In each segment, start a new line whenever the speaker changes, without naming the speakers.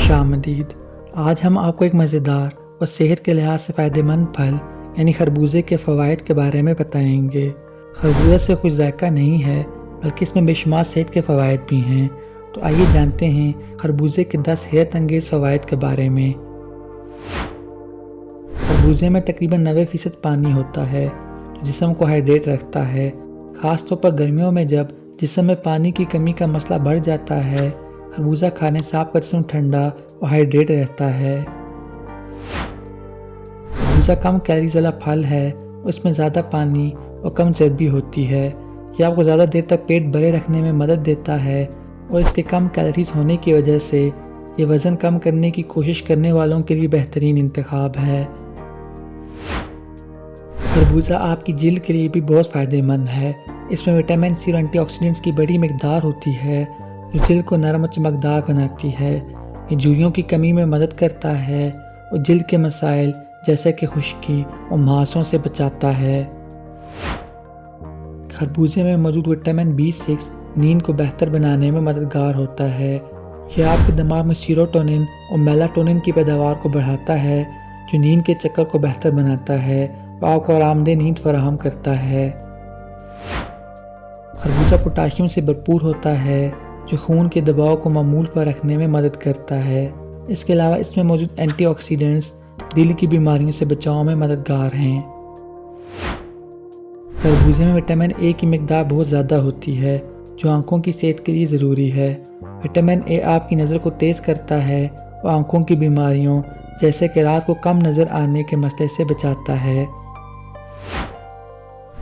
خوش آمدید۔ آج ہم آپ کو ایک مزیدار اور صحت کے لحاظ سے فائدہ مند پھل یعنی خربوزے کے فوائد کے بارے میں بتائیں گے۔ خربوزہ صرف کچھ ذائقہ نہیں ہے بلکہ اس میں بے شمار صحت کے فوائد بھی ہیں۔ تو آئیے جانتے ہیں خربوزے کے 10 حیرت انگیز فوائد کے بارے میں۔ خربوزے میں تقریباً 90% پانی ہوتا ہے جو جسم کو ہائیڈریٹ رکھتا ہے، خاص طور پر گرمیوں میں جب جسم میں پانی کی کمی کا مسئلہ بڑھ جاتا ہے۔ خربوزہ کھانے سے آپ کا جسم ٹھنڈا اور ہائیڈریٹ رہتا ہے۔ خربوزہ کم کیلریز والا پھل ہے، اس میں زیادہ پانی اور کم چربی ہوتی ہے۔ یہ آپ کو زیادہ دیر تک پیٹ بھرے رکھنے میں مدد دیتا ہے اور اس کے کم کیلریز ہونے کی وجہ سے یہ وزن کم کرنے کی کوشش کرنے والوں کے لیے بہترین انتخاب ہے۔ خربوزہ آپ کی جلد کے لیے بھی بہت فائدہ مند ہے۔ اس میں وٹامن سی اور اینٹی آکسیڈنٹس کی بڑی مقدار ہوتی ہے جو جلد کو نرم اور چمکدار بناتی ہے۔ یہ جھریوں کی کمی میں مدد کرتا ہے اور جلد کے مسائل جیسے کہ خشکی اور مہاسوں سے بچاتا ہے۔ خربوزے میں موجود وٹامن B6 نیند کو بہتر بنانے میں مددگار ہوتا ہے۔ یہ آپ کے دماغ میں سیروٹونن اور میلاٹونن کی پیداوار کو بڑھاتا ہے جو نیند کے چکر کو بہتر بناتا ہے اور آپ کو آرام دہ نیند فراہم کرتا ہے۔ خربوزہ پوٹاشیم سے بھرپور ہوتا ہے جو خون کے دباؤ کو معمول پر رکھنے میں مدد کرتا ہے۔ اس کے علاوہ اس میں موجود اینٹی آکسیڈنٹس دل کی بیماریوں سے بچاؤ میں مددگار ہیں۔ خربوزے میں وٹامن اے کی مقدار بہت زیادہ ہوتی ہے جو آنکھوں کی صحت کے لیے ضروری ہے۔ وٹامن اے آپ کی نظر کو تیز کرتا ہے اور آنکھوں کی بیماریوں جیسے کہ رات کو کم نظر آنے کے مسئلے سے بچاتا ہے۔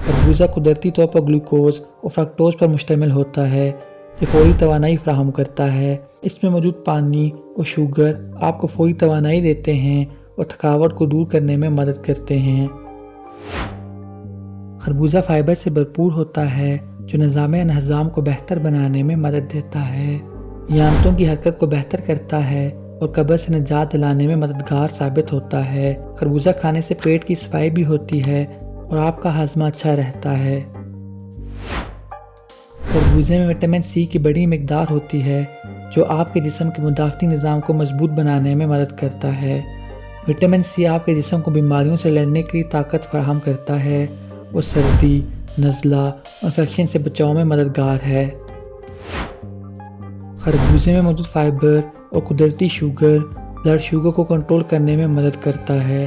خربوزہ قدرتی طور پر گلوکوز اور فرکٹوز پر مشتمل ہوتا ہے جو فوری توانائی فراہم کرتا ہے۔ اس میں موجود پانی اور شوگر آپ کو فوری توانائی دیتے ہیں اور تھکاوٹ کو دور کرنے میں مدد کرتے ہیں۔ خربوزہ فائبر سے بھرپور ہوتا ہے جو نظام انہضام کو بہتر بنانے میں مدد دیتا ہے۔ یہ آنتوں کی حرکت کو بہتر کرتا ہے اور قبض سے نجات دلانے میں مددگار ثابت ہوتا ہے۔ خربوزہ کھانے سے پیٹ کی صفائی بھی ہوتی ہے اور آپ کا ہاضمہ اچھا رہتا ہے۔ خربوزے میں وٹامن سی کی بڑی مقدار ہوتی ہے جو آپ کے جسم کے مدافعتی نظام کو مضبوط بنانے میں مدد کرتا ہے۔ وٹامن سی آپ کے جسم کو بیماریوں سے لڑنے کی طاقت فراہم کرتا ہے اور سردی، نزلہ اور انفیکشن سے بچاؤ میں مددگار ہے۔ خربوزے میں موجود فائبر اور قدرتی شوگر بلڈ شوگر کو کنٹرول کرنے میں مدد کرتا ہے۔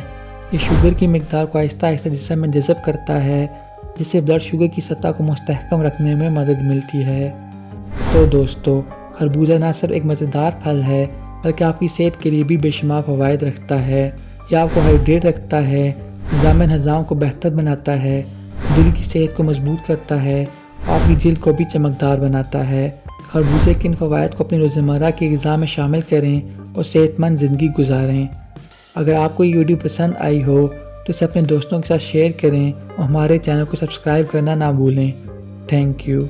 یہ شوگر کی مقدار کو آہستہ آہستہ جسم میں جذب کرتا ہے جس سے بلڈ شوگر کی سطح کو مستحکم رکھنے میں مدد ملتی ہے۔ تو دوستو، خربوزہ نہ صرف ایک مزیدار پھل ہے بلکہ آپ کی صحت کے لیے بھی بے شمار فوائد رکھتا ہے۔ یہ آپ کو ہائیڈریٹ رکھتا ہے، نظام انہضام کو بہتر بناتا ہے، دل کی صحت کو مضبوط کرتا ہے، آپ کی جلد کو بھی چمکدار بناتا ہے۔ خربوزے کے ان فوائد کو اپنی روزمرہ کی غذا میں شامل کریں اور صحت مند زندگی گزاریں۔ اگر آپ کو یہ ویڈیو پسند آئی ہو تو اسے اپنے دوستوں کے ساتھ شیئر کریں اور ہمارے چینل کو سبسکرائب کرنا نہ بھولیں۔ Thank you.